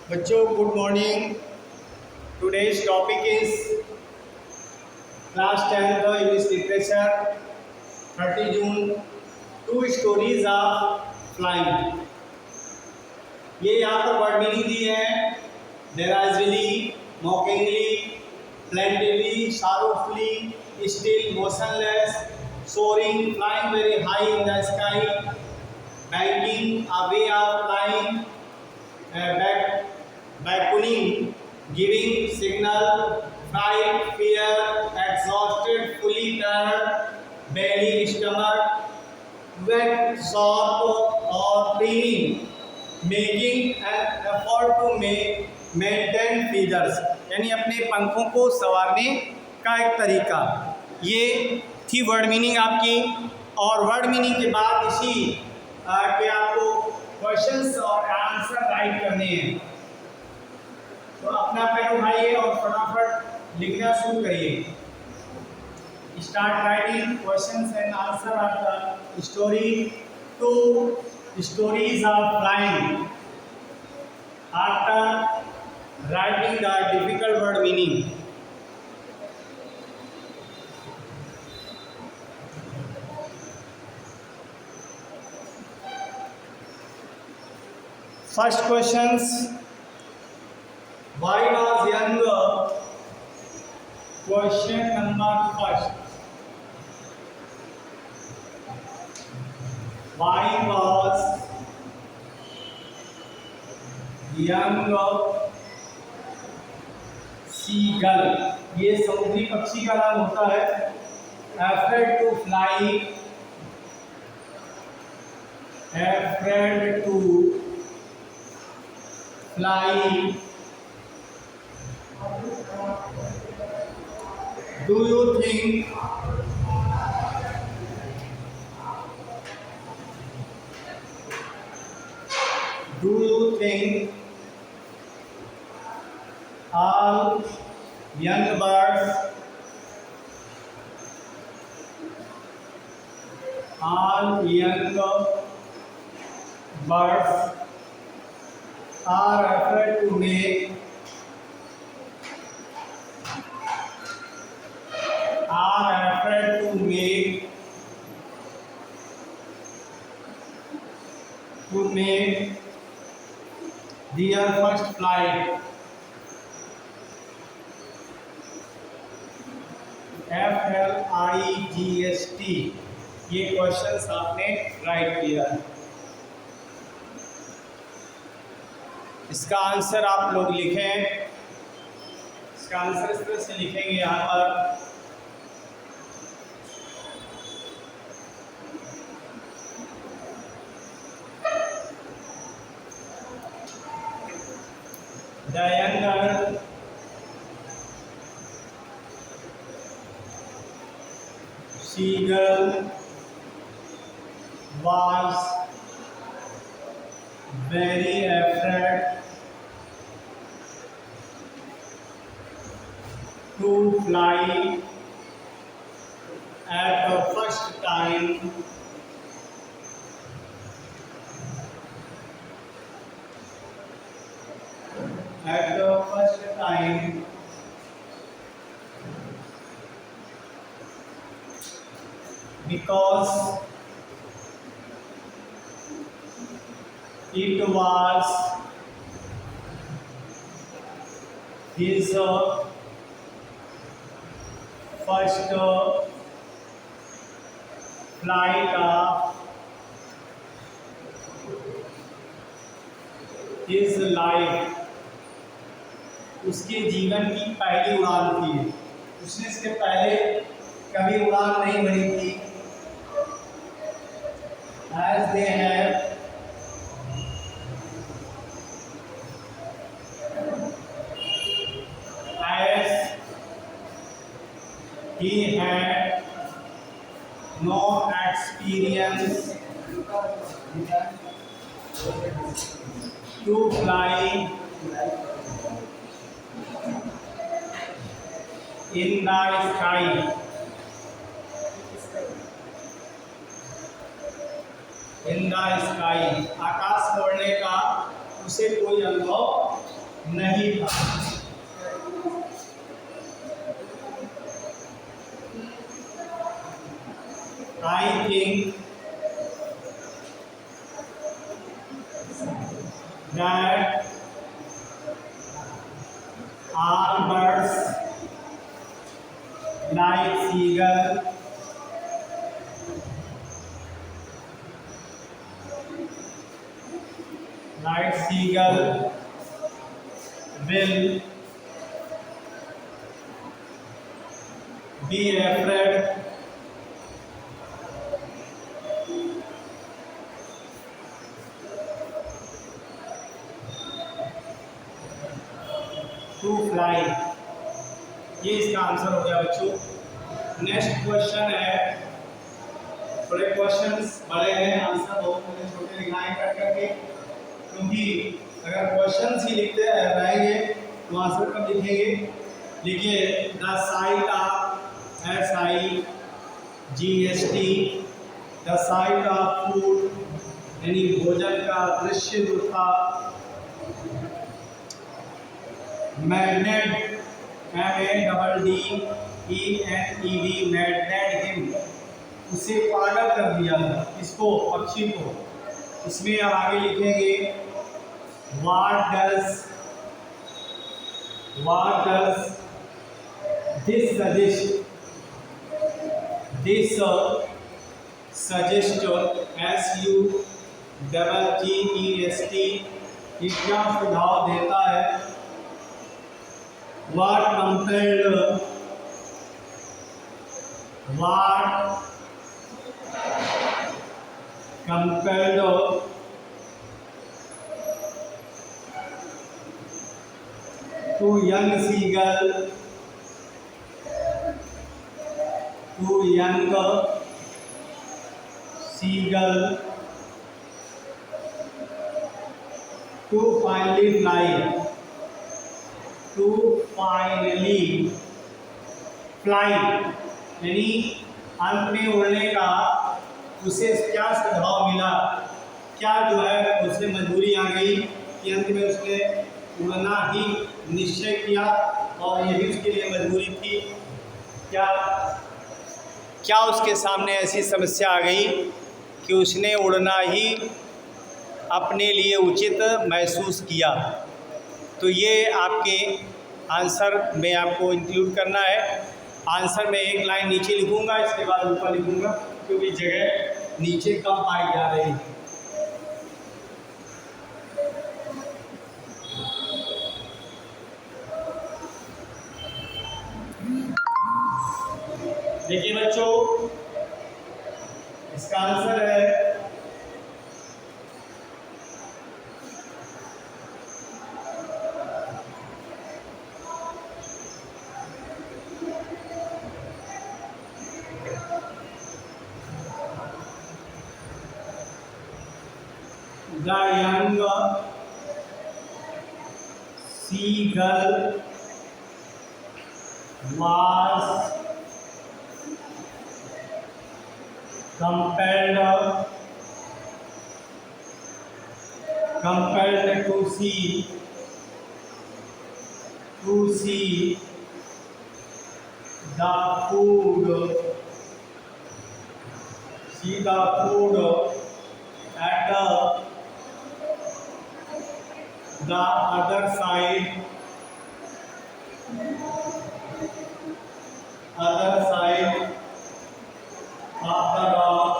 बच्चों good morning. Today's topic is class 10 English literature 30 June. Two stories of flying. ये यहाँ पर word meaning दी है। Derisively, mockingly, plaintively, sorrowfully, still, motionless, soaring, flying very high in the sky, banking, a way of flying, beckoning, giving signal, fright, fear, exhausted, fully tired, belly, stomach, wet, sore or cleaning, making an effort to maintain feathers, यानी अपने पंखों को संवारने का एक तरीका। ये थी वर्ड मीनिंग आपकी। और वर्ड मीनिंग के बाद इसी के आपको क्वेश्चंस और आंसर राइट करने हैं। तो अपना पेन उठाइए और फटाफट लिखना शुरू करिए। Start writing questions and answer of the story. Two stories of flying. After writing the difficult word meaning, first questions. Why was young? Question number first. Why was young seagull? ये समुद्री पक्षी का नाम होता है। Afraid to fly. Afraid to fly. Do you think all young birds are afraid to make their first flight? FLIGST। ये questions आपने right किया है। इसका आंसर आप लोग लिखें। इसका आंसर इस तरह से लिखेंगे यहाँ पर। The younger seagull was very afraid to fly at the first time because it was his first flight of his life। उसके जीवन की पहली उड़ान थी। उसने इसके पहले कभी उड़ान नहीं भरी थी। As they have as he had no experience to fly in the sky। In the sky, आकाश में उड़ने का उसे कोई अनुभव नहीं था। I think that all birds like seagull will be afraid to fly। ये इसका आंसर हो गया बच्चों। नेक्स्ट क्वेश्चन है, थोड़े क्वेश्चंस बड़े हैं, आंसर बहुत मुझे छोटे लिखना है कट करके, क्योंकि अगर क्वेश्चंस ही लिखते रहेंगे तो आंसर कब लिखेंगे। लिखिए the site of SIGST, the site of food यानी भोजन का दृश्य जो था, मैग्नेट MADDENED मैग्नेट हिम, उसे पागल कर दिया था, इसको पक्षी को। इसमें अब आगे लिखेंगे what does this suggest SUGGEST, ये क्या सुझाव देता है। What compelled two young seagull to finally fly यानी अंत में उड़ने का उसे क्या सुझाव मिला, क्या जो है उसे मजबूरी आ गई कि अंत में उसने उड़ना ही निश्चय किया, और यही उसके लिए मजबूरी थी। क्या उसके सामने ऐसी समस्या आ गई कि उसने उड़ना ही अपने लिए उचित महसूस किया। तो ये आपके आंसर में आपको इंक्लूड करना है। आंसर में एक लाइन नीचे लिखूंगा, इसके बाद ऊपर लिखूंगा, क्योंकि जगह नीचे कम पाई जा रही है। देखिए बच्चों, इसका आंसर है the young seagull was compelled to see the food at the other side of the rock,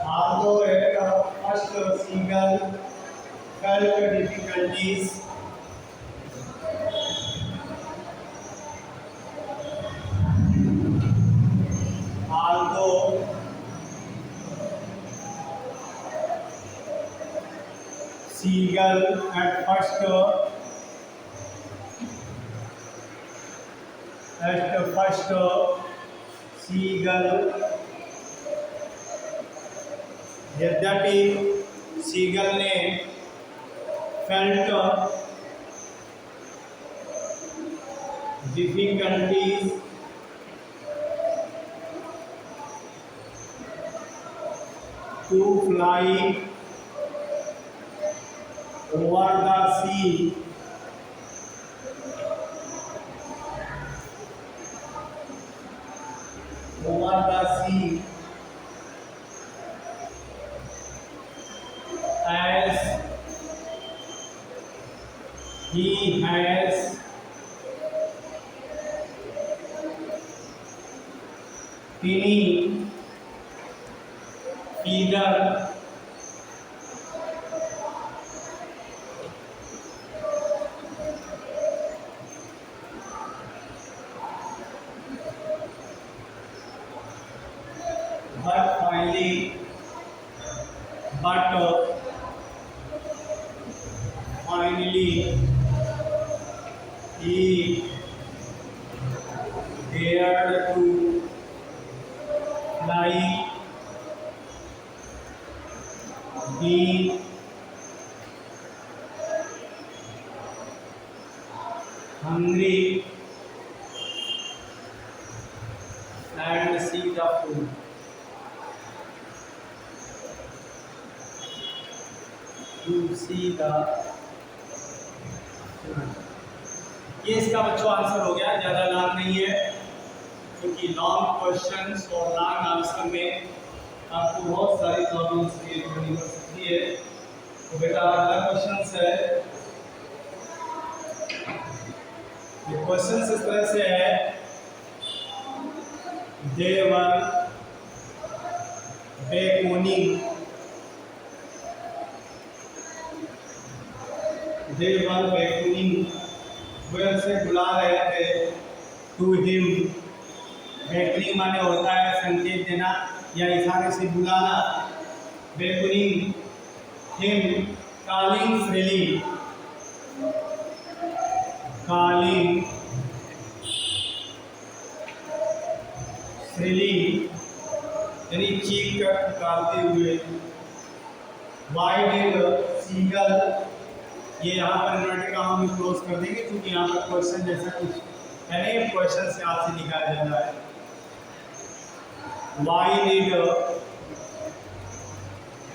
although at first seagull felt difficulties seagull at first seagull, यद्यपि सीगल ने felt difficulties fly over the sea. Over the sea as he has tiny feather but finally but finally he dared to fly the hungry and see the food. To see the ये इसका बच्चों answer हो गया, ज़्यादा long नहीं है क्योंकि long questions और लॉन्ग आंसर में आपको बहुत सारी प्रॉब्लम्स क्रिएट करनी पड़ सकती है। तो बेटा अगला क्वेश्चन है, ये क्वेश्चन इस तरह से है, देवर बेकोनी वे उसे बुला रहे थे टू हिम। बेकनी माने होता है संकेत देना या इशारे से बुलाना। Beckoning him calling freely, calling freely यानी चीख कर पुकारते हुए। वाई डिड सीगल, ये यहाँ पर इन्वर्टेड कॉमा में क्लोज कर देंगे क्योंकि यहाँ पर क्वेश्चन जैसा कुछ है नहीं, क्वेश्चन से आपसे निकाला जा रहा है।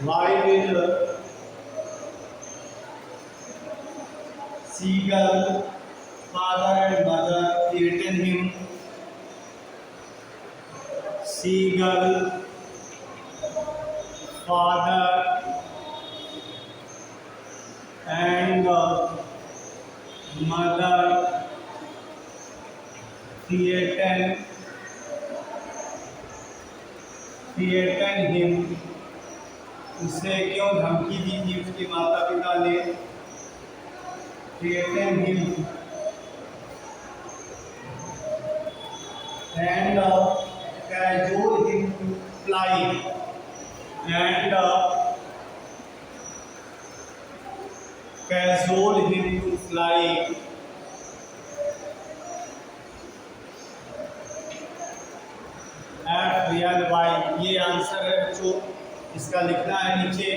Why did seagull father and mother threaten him. Seagull father and mother threatened him, उसे क्यों धमकी दी थी उसके माता पिता ने। threaten him and cajole him to fly and cajole him to fly। एफ रियल वाई, ये आंसर है बच्चों, इसका लिखना है नीचे।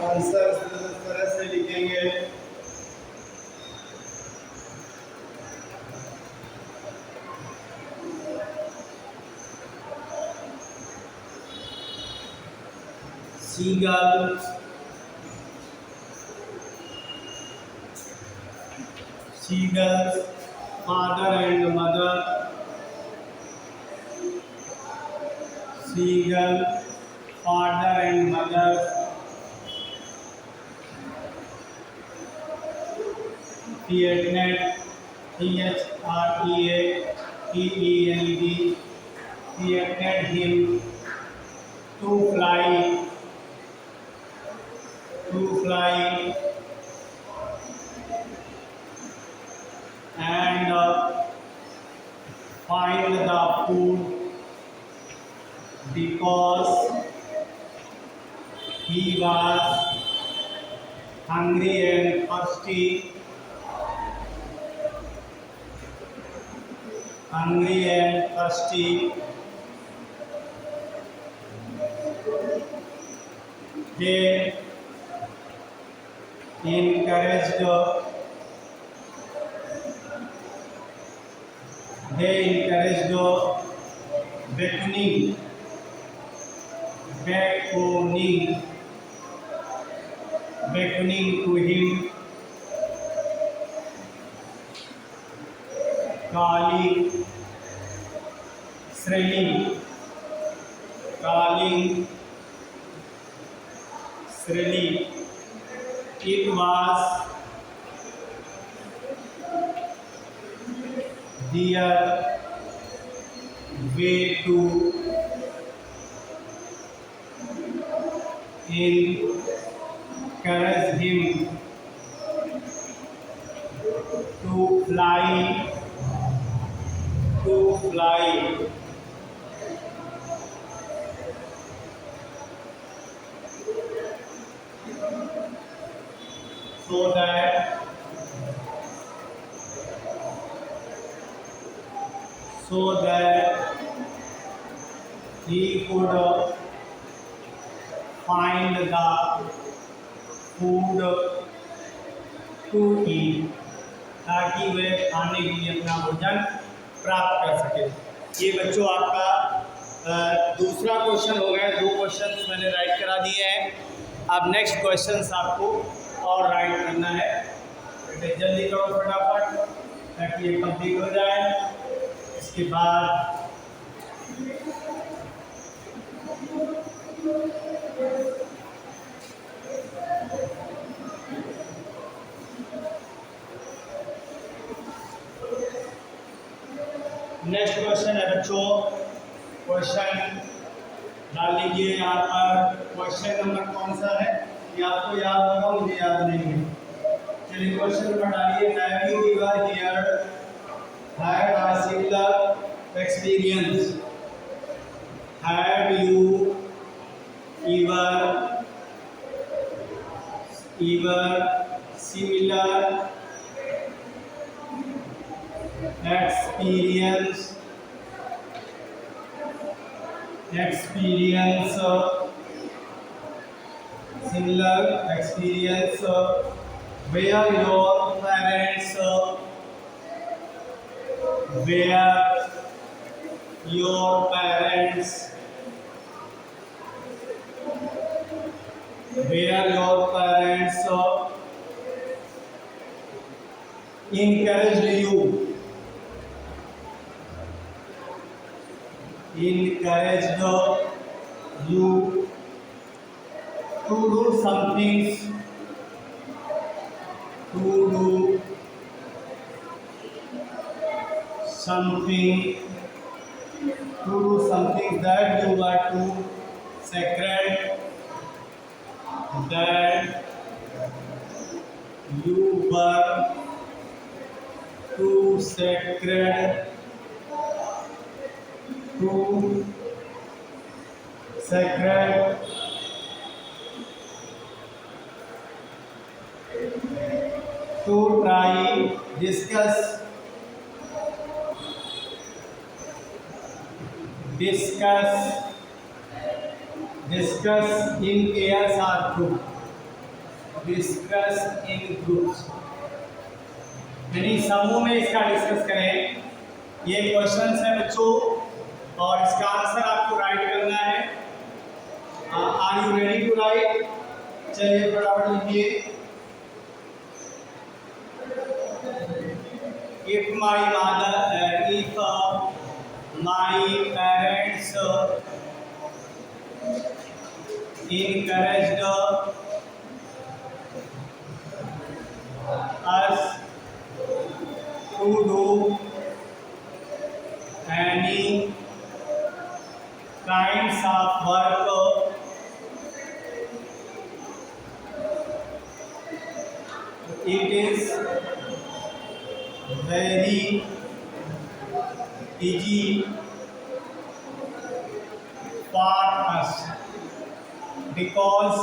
आंसर इस तरह से लिखेंगे, seagulls father and mother, seagull father and mother threatened, threatened threatened him to fly and find the food because he was hungry and thirsty, They encouraged they encouraged beckoning beckoning beckoning to him, calling shrilly calling shrilly. It was their way to encourage him to fly to fly. So that he could find the food to eat, ताकि वे खाने के लिए अपना भोजन प्राप्त कर सके। ये बच्चों आपका दूसरा क्वेश्चन हो गया। 2 क्वेश्चन मैंने राइट करा दिए हैं। अब नेक्स्ट क्वेश्चन आपको और राइट करना है। जल्दी करो फटाफट ताकि ये कंप्लीट हो जाए। इसके बाद नेक्स्ट क्वेश्चन है बच्चों। क्वेश्चन डाल लीजिए यहाँ पर। क्वेश्चन नंबर कौन सा है ये आपको याद होगा, मुझे याद नहीं है। चलिए क्वेश्चन नंबर डालिए। Have you ever here had a similar experience? Have you ever similar experience similar experience where your parents encouraged you to do something that you are too sacred, that you were too sacred to try, discuss in pairs or group. Discuss in groups यानी समूह में इसका discuss करें। ये questions है बच्चों और इसका आंसर आपको राइट करना है। Are you ready to write? चलिए फटाफट लिखिए। If my parents encouraged us to do any kinds of work, it is very easy for us because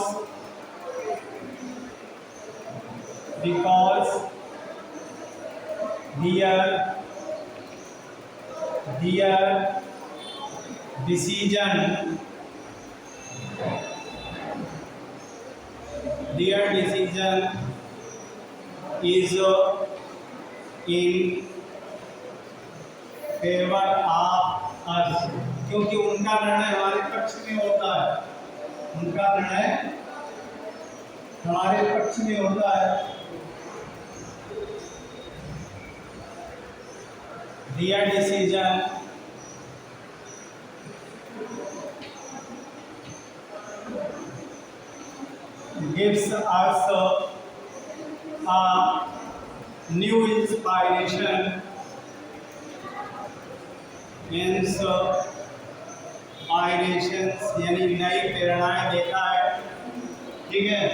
their decision is in favour of us, क्योंकि उनका निर्णय हमारे पक्ष में होता है, उनका निर्णय हमारे पक्ष में होता है। Their decision gives us a new inspiration, यानी नई प्रेरणाएं देता है। ठीक है,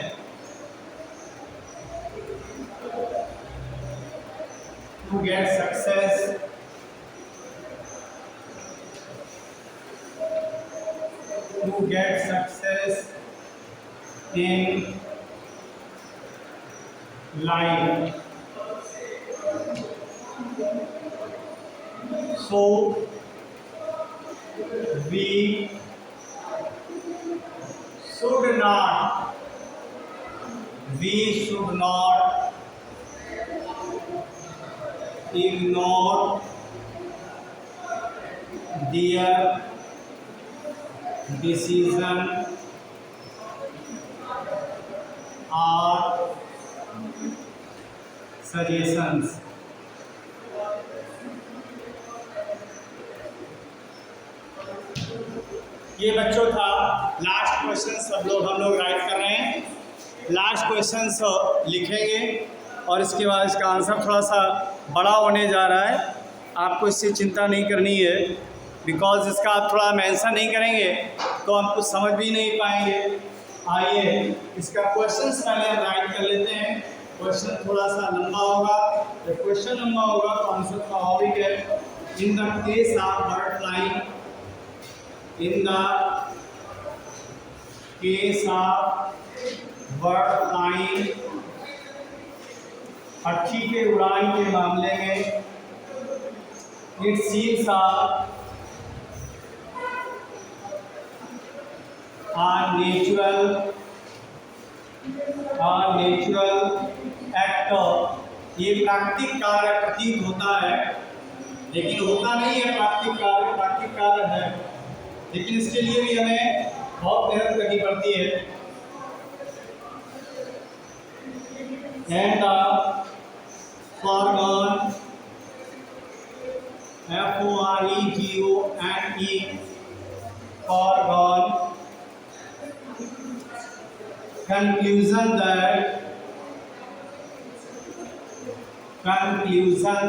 to get success, in life. So we should not ignore their decision or suggestions. ये बच्चों था लास्ट क्वेश्चन, हम लोग राइट कर रहे हैं। लास्ट क्वेश्चन लिखेंगे और इसके बाद इसका आंसर थोड़ा सा बड़ा होने जा रहा है, आपको इससे चिंता नहीं करनी है, बिकॉज इसका आप थोड़ा मेंशन नहीं करेंगे तो हम कुछ समझ भी नहीं पाएंगे। आइए इसका क्वेश्चन पहले हम राइट कर लेते हैं। क्वेश्चन थोड़ा सा लंबा होगा, जब क्वेश्चन लंबा होगा तो आंसर स्वाभाविक है। In the case of bird flying, in the case of bird flying, पक्षी के उड़ान के मामले में, इट सीम्स नेचुरल एक्ट, ये प्राकृतिक कार्य प्रतीत होता है, लेकिन होता नहीं है प्राकृतिक कार्य है, लेकिन इसके लिए भी हमें बहुत मेहनत करनी पड़ती है। And foregone, FOREGONE, foregone, conclusion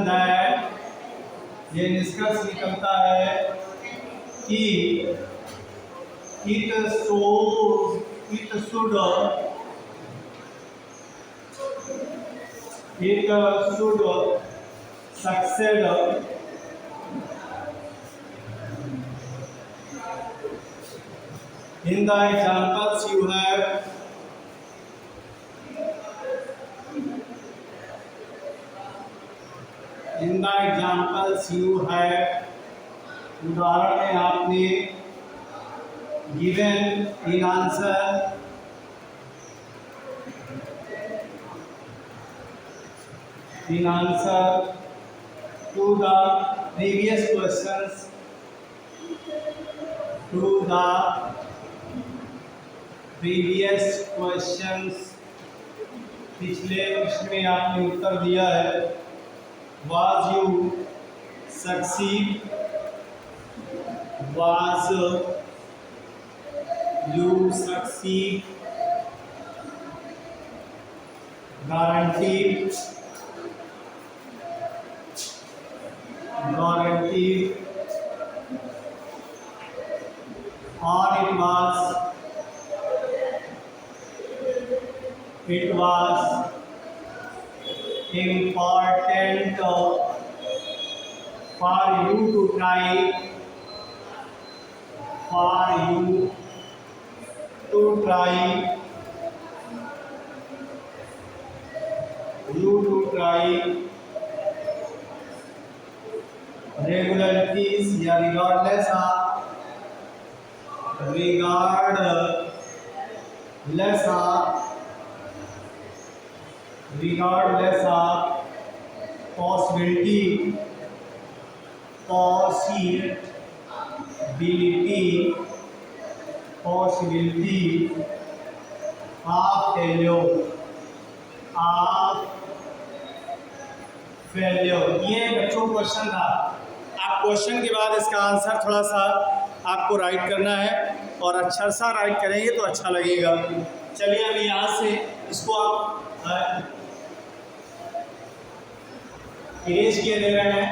that ये निष्कर्ष निकलता है कि it should succeed in the examples you have उदाहरण में आपने given in answer to the previous questions, पिछले प्रश्न में आपने उत्तर दिया है। Was you succeed guaranteed or it was important for you to try regularities या regardless of possibility possibility of failure। ये बच्चों क्वेश्चन था। आप क्वेश्चन के बाद इसका आंसर थोड़ा सा आपको राइट करना है और अच्छा सा राइट करेंगे तो अच्छा लगेगा। चलिए अब यहाँ से इसको आप इरेज किए दे रहे हैं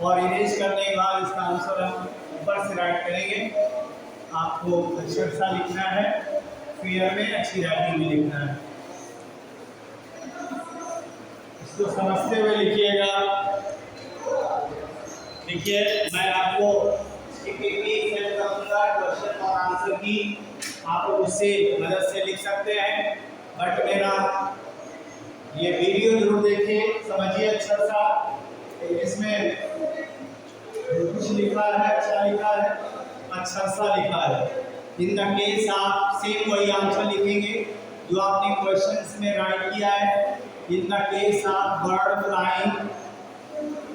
और इरेज करने के बाद इसका आंसर हम ऊपर से राइट करेंगे। आपको अच्छा सा लिखना है, फिर में अच्छी राइटिंग में लिखना है। इसको समझते हुए लिखिएगा। देखिए मैं आपको क्वेश्चन और आंसर की आप उससे मदद से लिख सकते हैं, बट मेरा ये वीडियो जरूर देखें, समझिए अच्छा सा। इसमें कुछ लिखा है, अच्छा लिखा है, अच्छा सा लिखा है। इन द केस आप सेम वही आंसर लिखेंगे जो आपने क्वेश्चंस में राइट किया है। In the case of bird flying,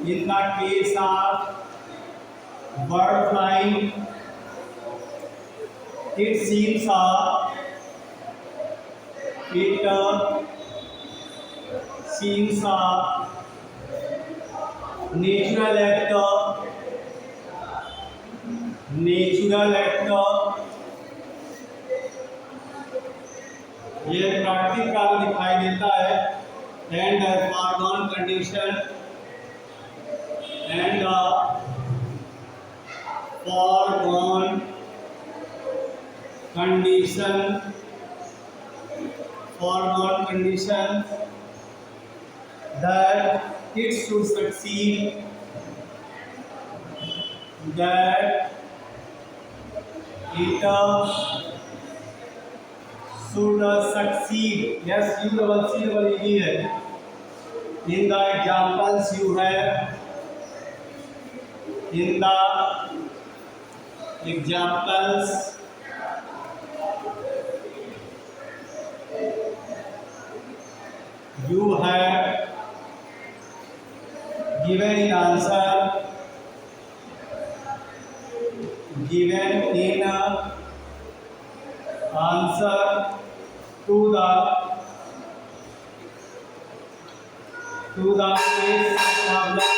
in the case of bird flying, it seems natural act, ये प्राकृतिक कार्य दिखाई देता है। And foregone condition, and foregone condition that it should succeed, that it should succeed। Yes, U double C double E है। In the examples you have, in the examples you have given in answer, given in answer to the case problem,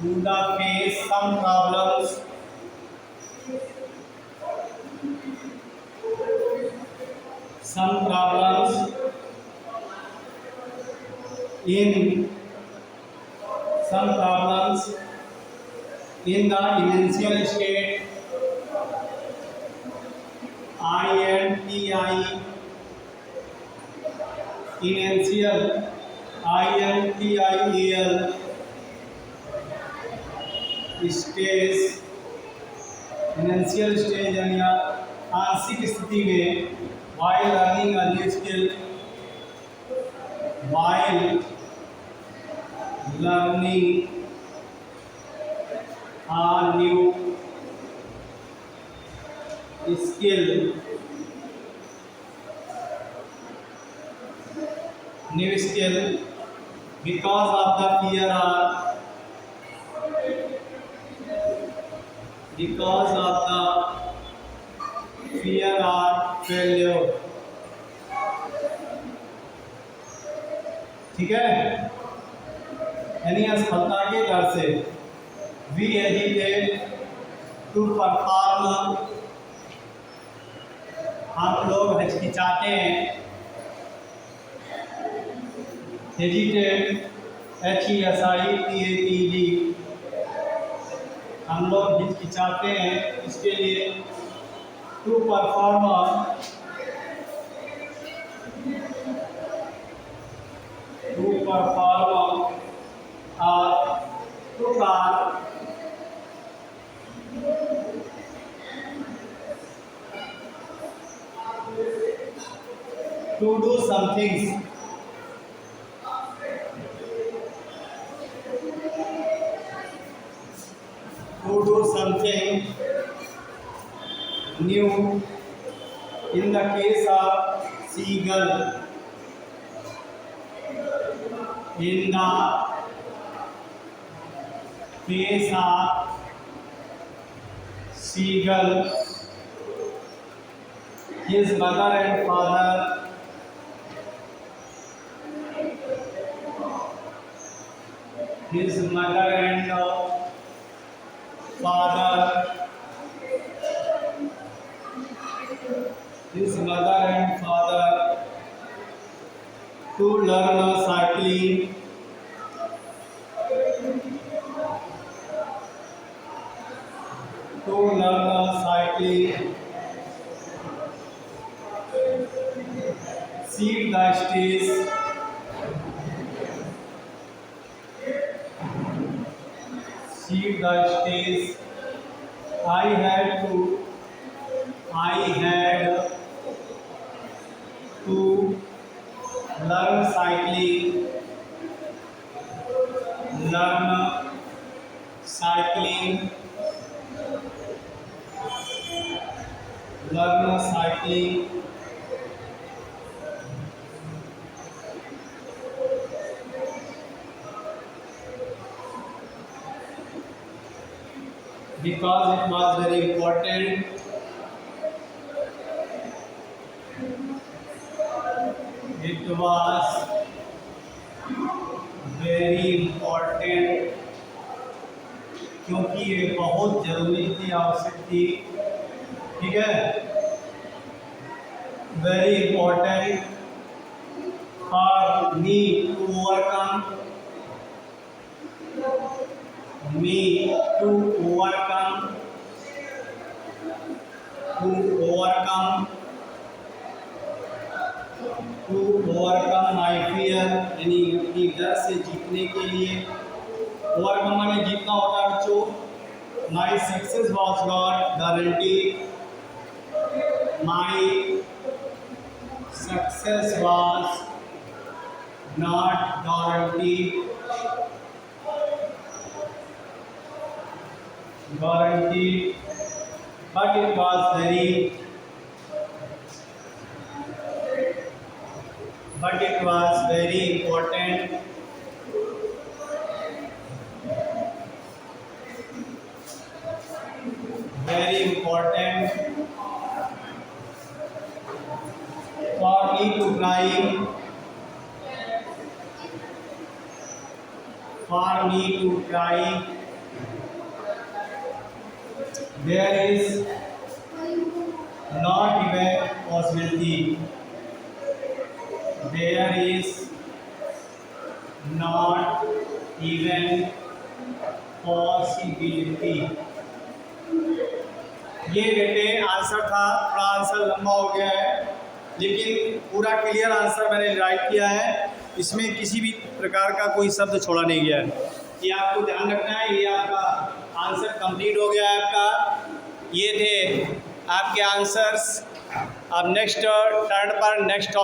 to the face some problems, in the initial state, initial stage यानी आंशिक स्थिति में, while learning a new skill, while learning a new skill, because of the fear or failure। ठीक है, यानी असफलता के डर से we hesitate to perform, हम लोग हिचकिचाते हैं। हेजिटेट HESITATE, हम लोग हिचकिचाते हैं इसके लिए। To perform to do some things, to do something new। in the case of seagull, in the case of seagull, his mother and father his mother and father his mother and father to learn cycling, seat the stage, seat the stage. I had to learn cycling, learn cycling, learn cycling because it was very important. It was very important क्योंकि ये बहुत जरूरी थी, आवश्यक थी। ठीक है, very important for me to overcome my fear, यानी अपनी डर से जीतने के लिए। ओवरकम माने जीतना होता है बच्चों। My success was not guarantee, my success was not guarantee, but it was very important for me to try. There is not even possibility. There is not even possibility. ये बेटे आंसर था, थोड़ा answer लंबा हो गया है, लेकिन पूरा क्लियर आंसर मैंने राइट किया है। इसमें किसी भी प्रकार का कोई शब्द छोड़ा नहीं गया है। ये आपको ध्यान रखना है। ये आपका आंसर कंप्लीट हो गया है आपका। ये थे आपके आंसर्स। अब नेक्स्ट टर्न पर नेक्स्ट